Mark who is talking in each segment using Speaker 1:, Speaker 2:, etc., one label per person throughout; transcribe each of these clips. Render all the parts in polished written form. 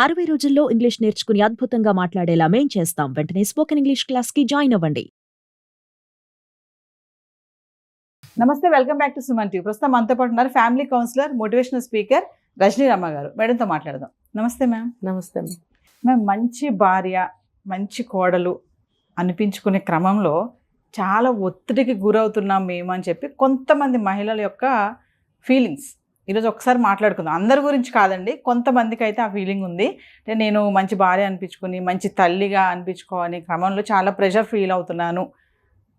Speaker 1: 60 రోజుల్లో ఇంగ్లీష్ నేర్చుకుని అద్భుతంగా మాట్లాడేలా మేం చేస్తాం. వెంటనే స్పోకెన్ ఇంగ్లీష్ క్లాస్‌కి జాయిన్ అవ్వండి.
Speaker 2: నమస్తే, welcome back to Suman TV. ప్రస్తుతం మనతో పాటు ఉన్నారు family counsellor, motivational speaker Rajani Ramma గారు. మేడంతో మాట్లాడదాం. నమస్తే మ్యామ్.
Speaker 3: నమస్తే మ్యామ్.
Speaker 2: మ్యామ్, మంచి భార్య, మంచి కోడలు అనిపించుకునే క్రమంలో చాలా ఒత్తిడికి గురవుతున్నాం మేము అని చెప్పి కొంతమంది మహిళల యొక్క ఫీలింగ్స్ ఈరోజు ఒకసారి మాట్లాడుకుందాం. అందరి గురించి కాదండి, కొంతమందికి అయితే ఆ ఫీలింగ్ ఉంది. అంటే నేను మంచి భార్య అనిపించుకుని మంచి తల్లిగా అనిపించుకోని క్రమంలో చాలా ప్రెషర్ ఫీల్ అవుతున్నాను.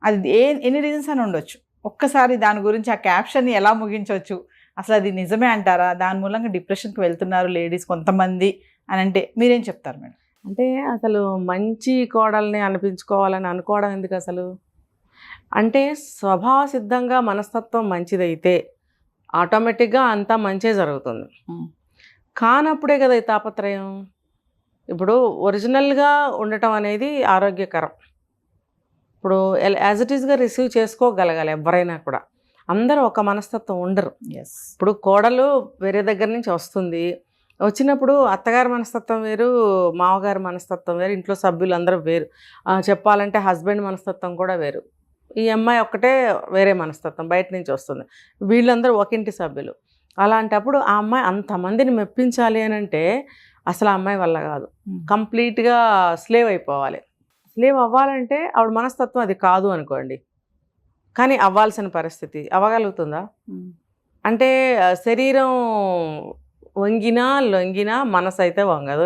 Speaker 2: అది ఎన్ని రీజన్స్ అని ఉండొచ్చు. ఒక్కసారి దాని గురించి ఆ క్యాప్షన్ని ఎలా ముగించవచ్చు, అసలు అది నిజమే అంటారా, దాని మూలంగా డిప్రెషన్కి వెళ్తున్నారు లేడీస్ కొంతమంది అని అంటే మీరేం చెప్తారు మేడం?
Speaker 3: అంటే అసలు మంచి కోడల్ని అనిపించుకోవాలని అనుకోవడం ఎందుకు అసలు? అంటే స్వభావ సిద్ధంగా మనస్తత్వం మంచిదైతే ఆటోమేటిక్గా అంతా మంచే జరుగుతుంది. కానప్పుడే కదా ఈ తాపత్రయం. ఇప్పుడు ఒరిజినల్గా ఉండటం అనేది ఆరోగ్యకరం. ఇప్పుడు యాజ్ ఇట్ ఈస్గా రిసీవ్ చేసుకోగలగాలి ఎవరైనా కూడా. అందరూ ఒక మనస్తత్వం ఉండరు. ఇప్పుడు కోడలు వేరే దగ్గర నుంచి వస్తుంది, వచ్చినప్పుడు అత్తగారి మనస్తత్వం వేరు, మామగారి మనస్తత్వం వేరు, ఇంట్లో సభ్యులు అందరూ వేరు. చెప్పాలంటే హస్బెండ్ మనస్తత్వం కూడా వేరు. ఈ అమ్మాయి ఒక్కటే వేరే మనస్తత్వం, బయట నుంచి వస్తుంది. వీళ్ళందరూ ఒకింటి సభ్యులు. అలాంటప్పుడు ఆ అమ్మాయి అంతమందిని మెప్పించాలి అని అంటే అసలు ఆ అమ్మాయి వల్ల కాదు. కంప్లీట్గా స్లేవ్ అయిపోవాలి. స్లేవ్ అవ్వాలంటే ఆవిడ మనస్తత్వం అది కాదు అనుకోండి, కానీ అవ్వాల్సిన పరిస్థితి అవ్వగలుగుతుందా? అంటే శరీరం వంగినా లొంగినా మనసు అయితే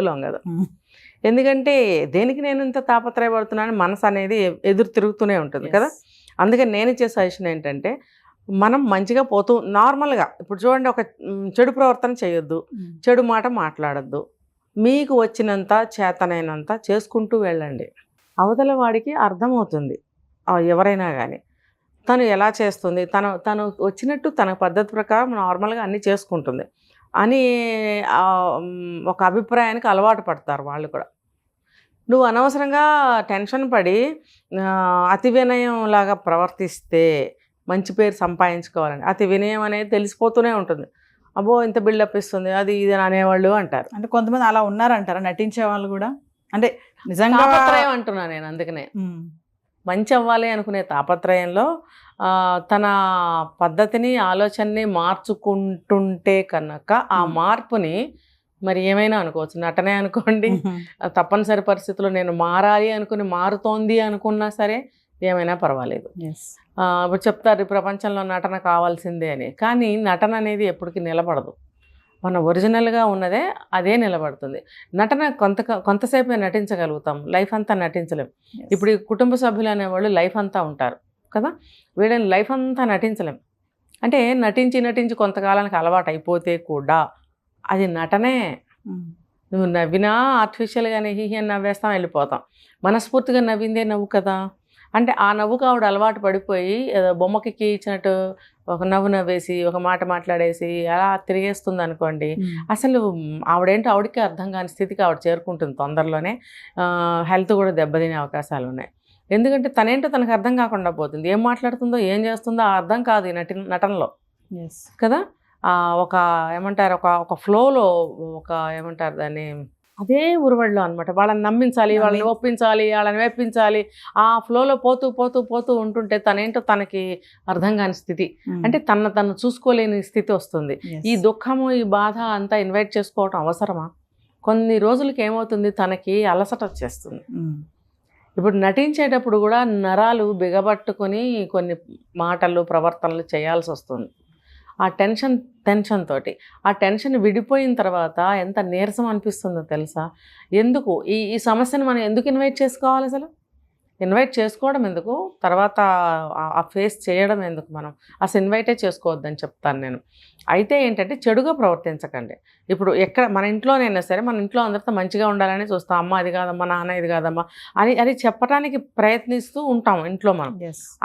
Speaker 3: లొంగదు. ఎందుకంటే దేనికి నేను ఇంత తాపత్రయపడుతున్నాను, మనసు అనేది ఎదురు తిరుగుతూనే ఉంటుంది కదా. అందుకని నేను ఇచ్చే సజెషన్ ఏంటంటే, మనం మంచిగా పోతూ నార్మల్గా ఇప్పుడు చూడండి, ఒక చెడు ప్రవర్తన చేయొద్దు, చెడు మాట మాట్లాడద్దు, మీకు వచ్చినంత చేతనైనంత చేసుకుంటూ వెళ్ళండి. అవతల వాడికి అర్థమవుతుంది, ఎవరైనా కానీ తను ఎలా చేస్తుంది, తను వచ్చినట్టు తన పద్ధతి ప్రకారం నార్మల్గా అన్నీ చేసుకుంటుంది అని ఒక అభిప్రాయానికి అలవాటు పడతారు వాళ్ళు కూడా. నువ్వు అనవసరంగా టెన్షన్ పడి అతి వినయం లాగా ప్రవర్తిస్తే మంచి పేరు సంపాదించుకోవాలని, అతి వినయం అనేది తెలిసిపోతూనే ఉంటుంది. అబ్బో ఇంత బిల్డప్ ఇస్తుంది అది ఇది అనేవాళ్ళు అంటారు.
Speaker 2: అంటే కొంతమంది అలా ఉన్నారంటారా, నటించే వాళ్ళు కూడా? అంటే నిజంగా
Speaker 3: తాపత్రయం అంటున్నా నేను. అందుకనే మంచి అవ్వాలి అనుకునే తాపత్రయంలో తన పద్ధతిని ఆలోచనని మార్చుకుంటుంటే కనుక ఆ మార్పుని మరి ఏమైనా అనుకోవచ్చు, నటనే అనుకోండి, తప్పనిసరి పరిస్థితుల్లో నేను మారాలి అనుకుని మారుతోంది అనుకున్నా సరే ఏమైనా పర్వాలేదు. ఇప్పుడు చెప్తారు ఈ ప్రపంచంలో నటన కావాల్సిందే అని, కానీ నటన అనేది ఎప్పటికీ నిలబడదు. మన ఒరిజినల్గా ఉన్నదే అదే నిలబడుతుంది. నటన కొంతసేపే నటించగలుగుతాం, లైఫ్ అంతా నటించలేం. ఇప్పుడు ఈ కుటుంబ సభ్యులు అనేవాళ్ళు లైఫ్ అంతా ఉంటారు కదా, వీళ్ళని లైఫ్ అంతా నటించలేం. అంటే నటించి కొంతకాలానికి అలవాటు అయిపోతే కూడా అది నటనే. నువ్వు నవ్వినా ఆర్టిఫిషియల్గానే హీహి అని నవ్వేస్తాం, వెళ్ళిపోతాం. మనస్ఫూర్తిగా నవ్విందే నవ్వు కదా. అంటే ఆ నవ్వుకు ఆవిడ అలవాటు పడిపోయి ఏదో బొమ్మకి ఇచ్చినట్టు ఒక నవ్వు నవ్వేసి ఒక మాట మాట్లాడేసి అలా తిరిగేస్తుంది అనుకోండి, అసలు ఆవిడేంటో ఆవిడకి అర్థం కాని స్థితికి ఆవిడ చేరుకుంటుంది తొందరలోనే. హెల్త్ కూడా దెబ్బతినే అవకాశాలు ఉన్నాయి. ఎందుకంటే తనేంటో తనకు అర్థం కాకుండా పోతుంది. ఏం మాట్లాడుతుందో ఏం చేస్తుందో అర్థం కాదు ఈ నటనలో కదా. ఒక ఏమంటారు, ఒక ఫ్లోలో, ఒక ఏమంటారు దాన్ని, అదే ఉరువడిలో అనమాట. వాళ్ళని నమ్మించాలి, వాళ్ళని ఒప్పించాలి, వాళ్ళని మెప్పించాలి. ఆ ఫ్లోలో పోతూ ఉంటుంటే తనేంటో తనకి అర్థం కాని స్థితి, అంటే తను చూసుకోలేని స్థితి వస్తుంది. ఈ దుఃఖము ఈ బాధ అంతా ఇన్వైట్ చేసుకోవటం అవసరమా? కొన్ని రోజులకి ఏమవుతుంది, తనకి అలసట వచ్చేస్తుంది. ఇప్పుడు నటించేటప్పుడు కూడా నరాలు బిగబట్టుకొని కొన్ని మాటలు ప్రవర్తనలు చేయాల్సి వస్తుంది. ఆ టెన్షన్ తోటి ఆ టెన్షన్ విడిపోయిన తర్వాత ఎంత నీరసం అనిపిస్తుందో తెలుసా. ఎందుకు ఈ సమస్యను మనం ఎందుకు ఇన్వైట్ చేసుకోవాలి? అసలు ఇన్వైట్ చేసుకోవడం ఎందుకు, తర్వాత ఆ ఫేస్ చేయడం ఎందుకు? మనం అసలు ఇన్వైటే చేసుకోవద్దని చెప్తాను నేను. అయితే ఏంటంటే చెడుగా ప్రవర్తించకండి. ఇప్పుడు ఎక్కడ మన ఇంట్లోనైనా సరే, మన ఇంట్లో అందరితో మంచిగా ఉండాలని చూస్తాం. అమ్మ అది కాదమ్మా, నాన్న ఇది కాదమ్మా అని చెప్పడానికి ప్రయత్నిస్తూ ఉంటాం ఇంట్లో మనం.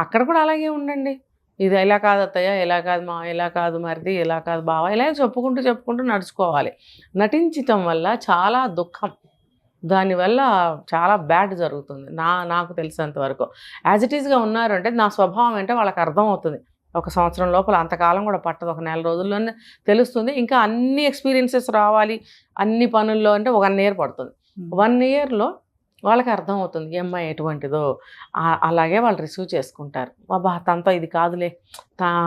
Speaker 3: అక్కడ కూడా అలాగే ఉండండి. ఇది ఇలా కాదు అత్తయ్య, ఇలా కాదు మా, ఇలా కాదు మరిది, ఇలా కాదు బావ, ఇలా చెప్పుకుంటూ నడుచుకోవాలి. నటించటం వల్ల చాలా దుఃఖం, దానివల్ల చాలా బ్యాడ్ జరుగుతుంది నాకు తెలిసినంత వరకు. యాజ్ ఇట్ ఈస్గా ఉన్నారు అంటే నా స్వభావం ఏంటో వాళ్ళకి అర్థమవుతుంది. ఒక సంవత్సరం లోపల, అంతకాలం కూడా పట్టదు, ఒక నెల రోజుల్లోనే తెలుస్తుంది. ఇంకా అన్ని ఎక్స్పీరియన్సెస్ రావాలి అన్ని పనుల్లో అంటే 1 year పడుతుంది. 1 yearలో వాళ్ళకి అర్థమవుతుంది ఈ అమ్మాయి ఎటువంటిదో. అలాగే వాళ్ళు రిసీవ్ చేసుకుంటారు. బాబా తనతో ఇది కాదులే,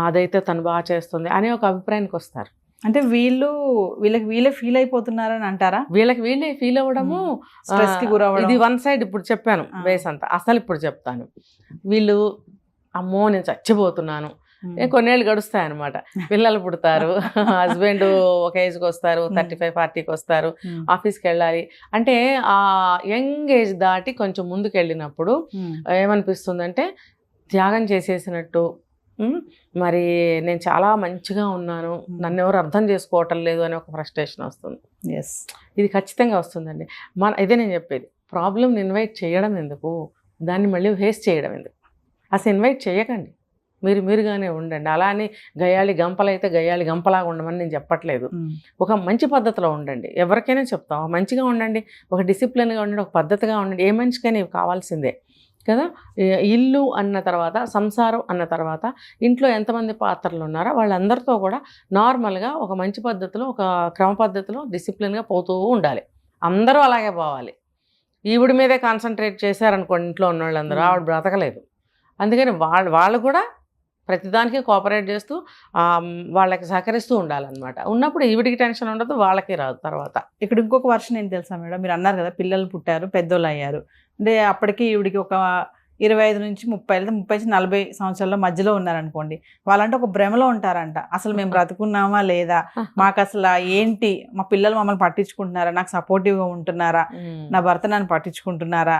Speaker 3: అదైతే తను బాగా చేస్తుంది అనే ఒక అభిప్రాయానికి వస్తారు.
Speaker 2: అంటే వీళ్ళకి వీళ్ళే ఫీల్ అయిపోతున్నారని అంటారా?
Speaker 3: వీళ్ళకి వీళ్ళే ఫీల్ అవ్వడము,
Speaker 2: స్ట్రెస్ కి గురవ్వడం.
Speaker 3: ఇది 1 side ఇప్పుడు చెప్పాను బేస్ అంతా. అసలు ఇప్పుడు చెప్తాను. వీళ్ళు అమ్మో నేను చచ్చిపోతున్నాను, కొన్నేళ్ళు గడుస్తాయి అనమాట, పిల్లలు పుడతారు, హస్బెండ్ ఒక ఏజ్కి వస్తారు, 35-40కి వస్తారు, ఆఫీస్కి వెళ్ళాలి అంటే ఆ యంగ్ ఏజ్ దాటి కొంచెం ముందుకు వెళ్ళినప్పుడు ఏమనిపిస్తుందంటే త్యాగం చేసేసినట్టు, మరి నేను చాలా మంచిగా ఉన్నాను, నన్ను ఎవరు అర్థం చేసుకోవటం లేదు అనే ఒక ఫ్రస్ట్రేషన్ వస్తుంది. ఇది ఖచ్చితంగా వస్తుందండి. ఇదే నేను చెప్పేది, ప్రాబ్లమ్ని ఇన్వైట్ చేయడం ఎందుకు, దాన్ని మళ్ళీ ఫేస్ చేయడం ఎందుకు? అసలు ఇన్వైట్ చేయకండి, మీరుగానే ఉండండి. అలా అని గయ్యాళి గంపలైతే గయ్యాళి గంపలాగా ఉండమని నేను చెప్పట్లేదు. ఒక మంచి పద్ధతిలో ఉండండి, ఎవరికైనా చెప్తాం, మంచిగా ఉండండి, ఒక డిసిప్లిన్గా ఉండండి, ఒక పద్ధతిగా ఉండండి. ఏ మనిషికైనా ఇవి కావాల్సిందే కదా. ఇల్లు అన్న తర్వాత, సంసారం అన్న తర్వాత, ఇంట్లో ఎంతమంది పాత్రలు ఉన్నారో వాళ్ళందరితో కూడా నార్మల్గా ఒక మంచి పద్ధతిలో, ఒక క్రమ పద్ధతిలో డిసిప్లిన్గా పోతూ ఉండాలి. అందరూ అలాగే పోవాలి. ఈవిడి మీదే కాన్సన్ట్రేట్ చేశారనుకోండి ఇంట్లో ఉన్న వాళ్ళందరూ, ఆవిడ బ్రతకలేదు. అందుకని వాళ్ళు కూడా ప్రతిదానికి కోఆపరేట్ చేస్తూ వాళ్ళకి సహకరిస్తూ ఉండాలన్నమాట. ఉన్నప్పుడు ఈవిడికి టెన్షన్ ఉండదు, వాళ్ళకి రాదు. తర్వాత
Speaker 2: ఇక్కడ ఇంకొక వర్షన్ ఏంటి తెలుసా మేడం, మీరు అన్నారు కదా పిల్లలు పుట్టారు, పెద్దోళ్ళు అయ్యారు అంటే అప్పటికి ఈవిడికి ఒక 25 నుంచి 30, 30 నుంచి 40 సంవత్సరాల మధ్యలో ఉన్నారనుకోండి, వాళ్ళంటే ఒక భ్రమలో ఉంటారంట. అసలు మేము బ్రతుకున్నామా లేదా, మాకు అసలు ఏంటి, మా పిల్లలు మమ్మల్ని పట్టించుకుంటున్నారా, నాకు సపోర్టివ్గా ఉంటున్నారా, నా భర్త నన్ను పట్టించుకుంటున్నారా,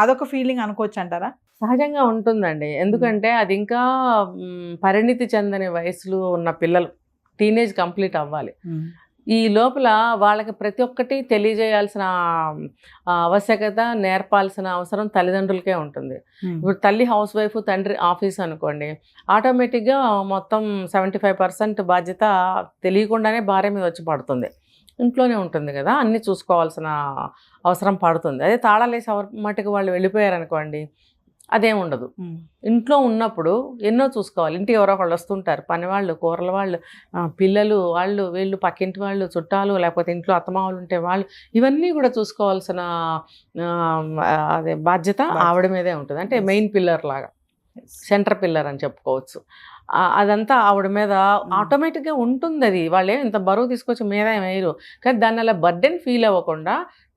Speaker 2: అదొక ఫీలింగ్ అనుకోవచ్చు అంటారా?
Speaker 3: సహజంగా ఉంటుందండి. ఎందుకంటే అది ఇంకా పరిణితి చెందని వయసులో ఉన్న పిల్లలు, టీనేజ్ కంప్లీట్ అవ్వాలి. ఈ లోపల వాళ్ళకి ప్రతి ఒక్కటి తెలియజేయాల్సిన ఆవశ్యకత, నేర్పాల్సిన అవసరం తల్లిదండ్రులకే ఉంటుంది. ఇప్పుడు తల్లి హౌస్ వైఫ్, తండ్రి ఆఫీస్ అనుకోండి, ఆటోమేటిక్గా మొత్తం 75% బాధ్యత తెలియకుండానే భార్య మీద వచ్చి పడుతుంది. ఇంట్లోనే ఉంటుంది కదా, అన్నీ చూసుకోవాల్సిన అవసరం పడుతుంది. అదే తాళాలేసి మటుకు వాళ్ళు వెళ్ళిపోయారనుకోండి, అదేం ఉండదు. ఇంట్లో ఉన్నప్పుడు ఎన్నో చూసుకోవాలి. ఇంటికి ఎవరో ఒకళ్ళు వస్తుంటారు, పనివాళ్ళు, కూరల వాళ్ళు, పిల్లలు, వీళ్ళు, పక్కింటి వాళ్ళు, చుట్టాలు, లేకపోతే ఇంట్లో అత్తమామలు ఉంటే వాళ్ళు, ఇవన్నీ కూడా చూసుకోవాల్సిన అదే బాధ్యత ఆవిడ మీదే ఉంటుంది. అంటే మెయిన్ పిల్లర్ లాగా, సెంటర్ పిల్లర్ అని చెప్పుకోవచ్చు. అదంతా ఆవిడ మీద ఆటోమేటిక్గా ఉంటుంది. అది వాళ్ళే ఇంత బరువు తీసుకొచ్చి మీద వేయరు, కానీ దాన్ని అలా బర్డెన్ ఫీల్ అవ్వకుండా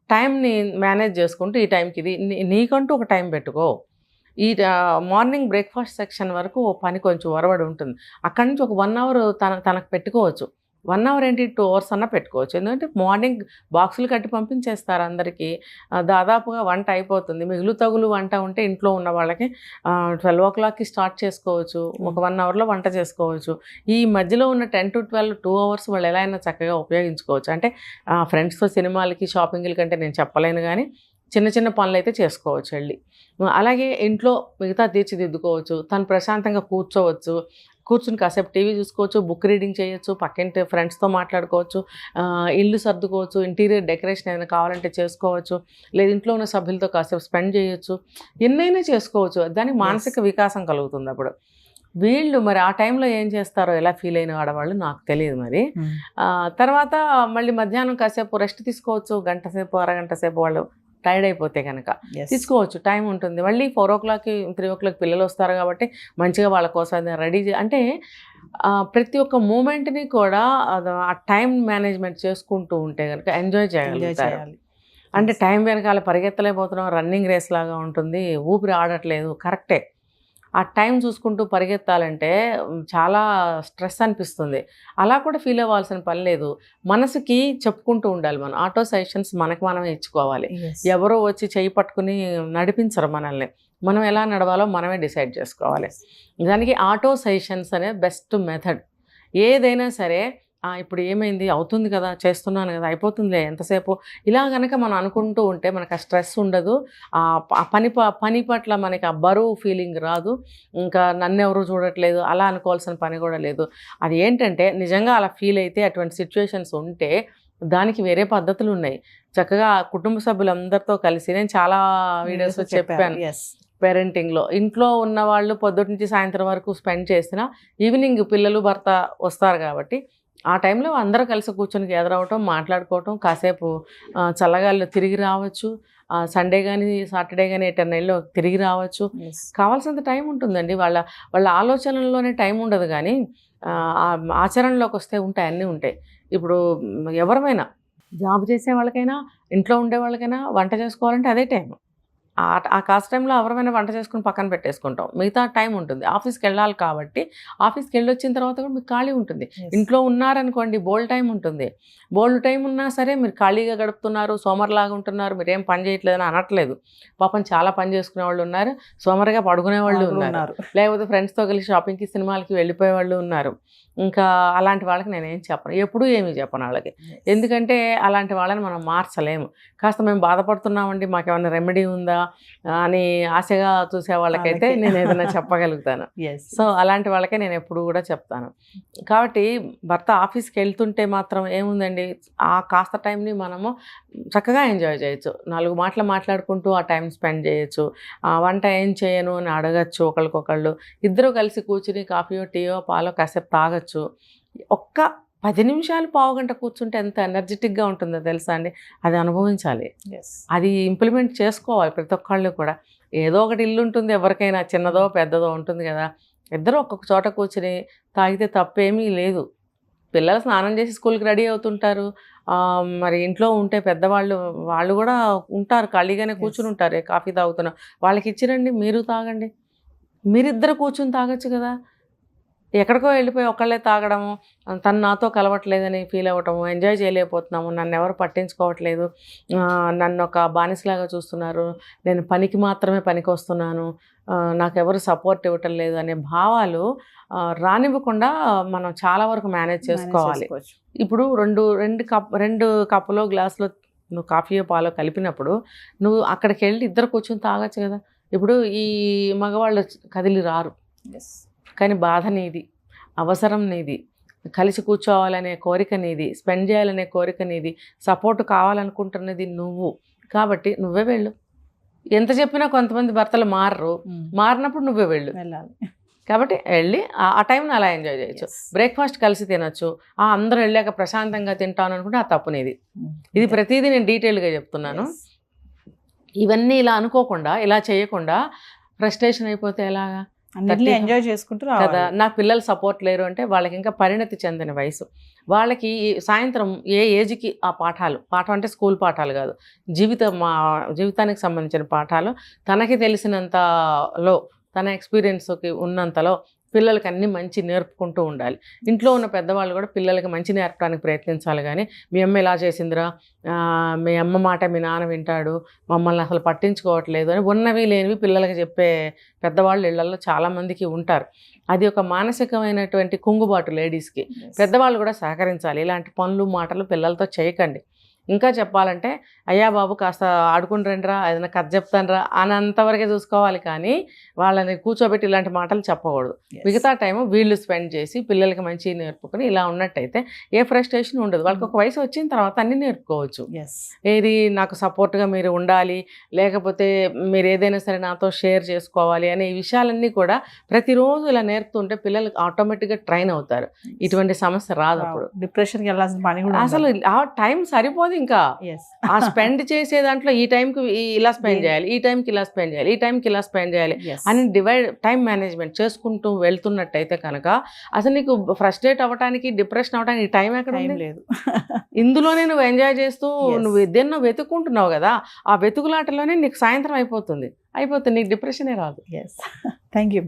Speaker 3: టైంని మేనేజ్ చేసుకుంటూ, ఈ టైంకి ఇది నీకంటూ ఒక టైం పెట్టుకో, ఈ మార్నింగ్ బ్రేక్ఫాస్ట్ సెక్షన్ వరకు పని కొంచెం వరవడి ఉంటుంది, అక్కడి నుంచి ఒక 1 hour తనకు పెట్టుకోవచ్చు. 1 hour ఏంటి, 2 hours అన్నా పెట్టుకోవచ్చు. ఎందుకంటే మార్నింగ్ బాక్సులు కట్టి పంపించేస్తారు అందరికీ, దాదాపుగా వంట అయిపోతుంది. మిగులు తగులు వంట ఉంటే ఇంట్లో ఉన్న వాళ్ళకి 12 o'clockకి స్టార్ట్ చేసుకోవచ్చు, ఒక 1 hourలో వంట చేసుకోవచ్చు. ఈ మధ్యలో ఉన్న 10 to 12 2 hours వాళ్ళు ఎలా అయినా చక్కగా ఉపయోగించుకోవచ్చు. అంటే ఫ్రెండ్స్తో సినిమాలకి, షాపింగ్ల కంటే నేను చెప్పలేను, కానీ చిన్న చిన్న పనులు అయితే చేసుకోవచ్చు వెళ్ళి. అలాగే ఇంట్లో మిగతా తీర్చిదిద్దుకోవచ్చు, తను ప్రశాంతంగా కూర్చుని కాసేపు టీవీ చూసుకోవచ్చు, బుక్ రీడింగ్ చేయొచ్చు, పక్కింటి ఫ్రెండ్స్తో మాట్లాడుకోవచ్చు, ఇల్లు సర్దుకోవచ్చు, ఇంటీరియర్ డెకరేషన్ ఏదైనా కావాలంటే చేసుకోవచ్చు, లేదు ఇంట్లో ఉన్న సభ్యులతో కాసేపు స్పెండ్ చేయొచ్చు, ఎన్నైనా చేసుకోవచ్చు. దానికి మానసిక వికాసం కలుగుతుంది. అప్పుడు వీళ్ళు మరి ఆ టైంలో ఏం చేస్తారో, ఎలా ఫీల్ అయిన ఆడవాళ్ళు నాకు తెలియదు. మరి తర్వాత మళ్ళీ మధ్యాహ్నం కాసేపు రెస్ట్ తీసుకోవచ్చు, గంట సేపు, అరగంట సేపు, వాళ్ళు టైర్డ్ అయిపోతే కనుక తీసుకోవచ్చు, టైం ఉంటుంది. మళ్ళీ 4 o'clockకి 3 o'clock పిల్లలు వస్తారు కాబట్టి మంచిగా వాళ్ళ కోసం రెడీ అంటే ప్రతి ఒక్క మూమెంట్ని కూడా ఆ టైం మేనేజ్మెంట్ చేసుకుంటూ ఉంటే కనుక ఎంజాయ్ చేయగలుగుతారు. అంటే టైం వెనకాల పరిగెత్తలేకపోతున్నాం, రన్నింగ్ రేస్ లాగా ఉంటుంది, ఊపిరి ఆడట్లేదు, కరెక్టే. ఆ టైం చూసుకుంటూ పరిగెత్తాలంటే చాలా స్ట్రెస్ అనిపిస్తుంది. అలా కూడా ఫీల్ అవ్వాల్సిన పని లేదు. మనసుకి చెప్పుకుంటూ ఉండాలి. మనం ఆటో సజెషన్స్ మనమే ఇచ్చుకోవాలి. ఎవరో వచ్చి చేయి పట్టుకుని నడిపించరు మనల్ని. మనం ఎలా నడవాలో మనమే డిసైడ్ చేసుకోవాలి. దానికి ఆటో సజెషన్స్ అనే బెస్ట్ మెథడ్. ఏదైనా సరే ఇప్పుడు ఏమైంది, అవుతుంది కదా, చేస్తున్నాను కదా, అయిపోతుందిలే, ఎంతసేపు, ఇలా కనుక మనం అనుకుంటూ ఉంటే మనకు ఆ స్ట్రెస్ ఉండదు. పని పట్ల మనకి ఆ బరువు ఫీలింగ్ రాదు. ఇంకా నన్ను ఎవరు చూడట్లేదు అలా అనుకోవాల్సిన పని కూడా లేదు. అది ఏంటంటే నిజంగా అలా ఫీల్ అయితే, అటువంటి సిచ్యువేషన్స్ ఉంటే దానికి వేరే పద్ధతులు ఉన్నాయి. చక్కగా కుటుంబ సభ్యులందరితో కలిసి, నేను చాలా వీడియోస్లో చెప్పాను, పేరెంటింగ్లో. ఇంట్లో ఉన్న వాళ్ళు పొద్దుటి నుంచి సాయంత్రం వరకు స్పెండ్ చేసినా ఈవినింగ్ పిల్లలు భర్త వస్తారు కాబట్టి ఆ టైంలో అందరూ కలిసి కూర్చొని గ్యాదర్ అవ్వటం, మాట్లాడుకోవటం, కాసేపు చల్లగాలిలో తిరిగి రావచ్చు. సండే కానీ సాటర్డే కానీ ఎటర్నైల్లో తిరిగి రావచ్చు. కావాల్సినంత టైం ఉంటుందండి. వాళ్ళ ఆలోచనల్లోనే టైం ఉండదు, కానీ ఆచరణలోకి వస్తే ఉంటాయి, అన్నీ ఉంటాయి. ఇప్పుడు ఎవరమైనా జాబ్ చేసే వాళ్ళకైనా ఇంట్లో ఉండే వాళ్ళకైనా వంట చేసుకోవాలంటే అదే టైం. ఆ కాస్ట్ టైంలో ఎవరైనా వంట చేసుకుని పక్కన పెట్టేసుకుంటాం, మిగతా టైం ఉంటుంది. ఆఫీస్కి వెళ్ళాలి కాబట్టి ఆఫీస్కి వెళ్ళి వచ్చిన తర్వాత కూడా మీకు ఖాళీ ఉంటుంది. ఇంట్లో ఉన్నారనుకోండి బోల్డ్ టైం ఉంటుంది. బోల్డ్ టైం ఉన్నా సరే మీరు ఖాళీగా గడుపుతున్నారు, సోమరిలాగా ఉంటున్నారు, మీరు ఏం పని చేయట్లేదని అనట్లేదు. పాపం చాలా పని చేసుకునే వాళ్ళు ఉన్నారు, సోమరిగా పడుకునే వాళ్ళు ఉన్నారు, లేకపోతే ఫ్రెండ్స్తో కలిసి షాపింగ్కి సినిమాలకి వెళ్ళిపోయే వాళ్ళు ఉన్నారు. ఇంకా అలాంటి వాళ్ళకి నేనేం చెప్పను, ఎప్పుడూ ఏమీ చెప్పను వాళ్ళకి. ఎందుకంటే అలాంటి వాళ్ళని మనం మార్చలేము. కాస్త మేము బాధపడుతున్నామండి, మాకేమైనా రెమెడీ ఉందా అని ఆశగా చూసే వాళ్ళకైతే నేను ఏదైనా చెప్పగలుగుతాను. సో అలాంటి వాళ్ళకే నేను ఎప్పుడు కూడా చెప్తాను. కాబట్టి భర్త ఆఫీస్కి వెళ్తుంటే మాత్రం ఏముందండి, ఆ కాస్త టైంని మనము చక్కగా ఎంజాయ్ చేయొచ్చు. 4 మాటలు మాట్లాడుకుంటూ ఆ టైం స్పెండ్ చేయొచ్చు. వంట ఏం చేయను అని అడగచ్చు ఒకళ్ళకొకళ్ళు. ఇద్దరు కలిసి కూర్చుని కాఫీయో టీయో పాలో కాసేపు తాగొచ్చు. ఒక్క 10 నిమిషాలు పావుగంట కూర్చుంటే ఎంత ఎనర్జెటిక్గా ఉంటుందో తెలుసా అండి. అది అనుభవించాలి, అది ఇంప్లిమెంట్ చేసుకోవాలి ప్రతి ఒక్కళ్ళు కూడా. ఏదో ఒకటి ఇల్లు ఉంటుంది ఎవరికైనా, చిన్నదో పెద్దదో ఉంటుంది కదా. ఇద్దరు ఒక్కొక్క చోట కూర్చుని తాగితే తప్పేమీ లేదు. పిల్లలు స్నానం చేసి స్కూల్కి రెడీ అవుతుంటారు. మరి ఇంట్లో ఉంటే పెద్దవాళ్ళు వాళ్ళు కూడా ఉంటారు, ఖాళీగానే కూర్చుని ఉంటారు, కాఫీ తాగుతున్నా వాళ్ళకి ఇచ్చిరండి, మీరు తాగండి. మీరిద్దరు కూర్చుని తాగొచ్చు కదా. ఎక్కడికో వెళ్ళిపోయి ఒక్కళ్ళే తాగడము, తను నాతో కలవట్లేదని ఫీల్ అవ్వటము, ఎంజాయ్ చేయలేకపోతున్నాము, నన్ను ఎవరు పట్టించుకోవట్లేదు, నన్ను ఒక బానిసలాగా చూస్తున్నారు, నేను పనికి మాత్రమే పనికి వస్తున్నాను, నాకెవరు సపోర్ట్ ఇవ్వటం లేదు అనే భావాలు రానివ్వకుండా మనం చాలా వరకు మేనేజ్ చేసుకోవాలి. ఇప్పుడు రెండు కప్పులో గ్లాసులో నువ్వు కాఫీయో పాలో కలిపినప్పుడు నువ్వు అక్కడికి వెళ్ళి ఇద్దరు కూర్చొని తాగొచ్చు కదా. ఇప్పుడు ఈ మగవాళ్ళు కదిలి రారు, కానీ బాధ నీది, అవసరం నీది, కలిసి కూర్చోవాలనే కోరిక నీది, స్పెండ్ చేయాలనే కోరిక నీది, సపోర్ట్ కావాలనుకుంటున్నది నువ్వు. కాబట్టి నువ్వే వెళ్ళు. ఎంత చెప్పినా కొంతమంది భర్తలు మారినప్పుడు నువ్వే వెళ్ళు. కాబట్టి వెళ్ళి ఆ టైంని అలా ఎంజాయ్ చేయొచ్చు. బ్రేక్ఫాస్ట్ కలిసి తినొచ్చు. అందరూ వెళ్ళాక ప్రశాంతంగా తింటాను అనుకుంటే ఆ తప్పు నీది. ఇది ప్రతిదీ నేను డీటెయిల్గా చెప్తున్నాను. ఇవన్నీ ఇలా అనుకోకుండా, ఇలా చేయకుండా ఫ్రస్ట్రేషన్ అయిపోతే ఎలాగా?
Speaker 2: ఎంజాయ్ చేసుకుంటూ
Speaker 3: కదా. నాకు పిల్లలు సపోర్ట్ లేరు అంటే వాళ్ళకి ఇంకా పరిణతి చెందిన వయసు. వాళ్ళకి సాయంత్రం ఏ ఏజ్కి ఆ పాఠం అంటే స్కూల్ పాఠాలు కాదు, జీవితానికి సంబంధించిన పాఠాలు తనకి తెలిసినంతలో, తన ఎక్స్పీరియన్స్కి ఉన్నంతలో పిల్లలకి అన్నీ మంచి నేర్పుకుంటూ ఉండాలి. ఇంట్లో ఉన్న పెద్దవాళ్ళు కూడా పిల్లలకి మంచి నేర్పడానికి ప్రయత్నించాలి. కానీ మీ అమ్మ ఇలా చేసిందిరా, మీ అమ్మ మాట మీ నాన్న వింటాడు, మమ్మల్ని అసలు పట్టించుకోవట్లేదు అని ఉన్నవి లేనివి పిల్లలకి చెప్పే పెద్దవాళ్ళు ఇళ్లలో చాలామందికి ఉంటారు. అది ఒక మానసికమైనటువంటి కుంగుబాటు లేడీస్కి. పెద్దవాళ్ళు కూడా సహకరించాలి. ఇలాంటి పనులు మాటలు పిల్లలతో చేయకండి. ఇంకా చెప్పాలంటే అయ్యా బాబు కాస్త ఆడుకుని రండిరా, ఏదైనా కథ చెప్తానురా అని అంతవరకే చూసుకోవాలి. కానీ వాళ్ళని కూర్చోబెట్టి ఇలాంటి మాటలు చెప్పకూడదు. మిగతా టైము వీళ్ళు స్పెండ్ చేసి పిల్లలకి మంచి నేర్పుకొని ఇలా ఉన్నట్టయితే ఏ ఫ్రస్ట్రేషన్ ఉండదు. వాళ్ళకి ఒక వయసు వచ్చిన తర్వాత అన్నీ నేర్పుకోవచ్చు. ఏది నాకు సపోర్ట్గా మీరు ఉండాలి, లేకపోతే మీరు ఏదైనా సరే నాతో షేర్ చేసుకోవాలి అనే ఈ విషయాలన్నీ కూడా ప్రతిరోజు ఇలా నేర్పుతుంటే పిల్లలకి ఆటోమేటిక్గా ట్రైన్ అవుతారు. ఇటువంటి సమస్య రాదు. అప్పుడు
Speaker 2: డిప్రెషన్కి వెళ్ళాల్సిన పని కూడా
Speaker 3: అసలు ఆ టైం సరిపోదు. ఇంకా ఆ స్పెండ్ చేసే దాంట్లో ఈ టైంకి ఇలా స్పెండ్ చేయాలి, ఈ టైంకి ఇలా స్పెండ్ చేయాలి, ఈ టైంకి ఇలా స్పెండ్ చేయాలి అని టైం మేనేజ్మెంట్ చేసుకుంటూ వెళ్తున్నట్టయితే కనుక అసలు నీకు ఫ్రస్ట్రేట్ అవ్వడానికి, డిప్రెషన్ అవ్వడానికి టైం ఎక్కడ లేదు. ఇందులోనే నువ్వు ఎంజాయ్ చేస్తూ నువ్వు దేన్నో వెతుక్కుంటున్నావు కదా, ఆ వెతుకులాటలోనే నీకు సాయంత్రం అయిపోతుంది, నీకు డిప్రెషనే రాదు.
Speaker 2: Thank you.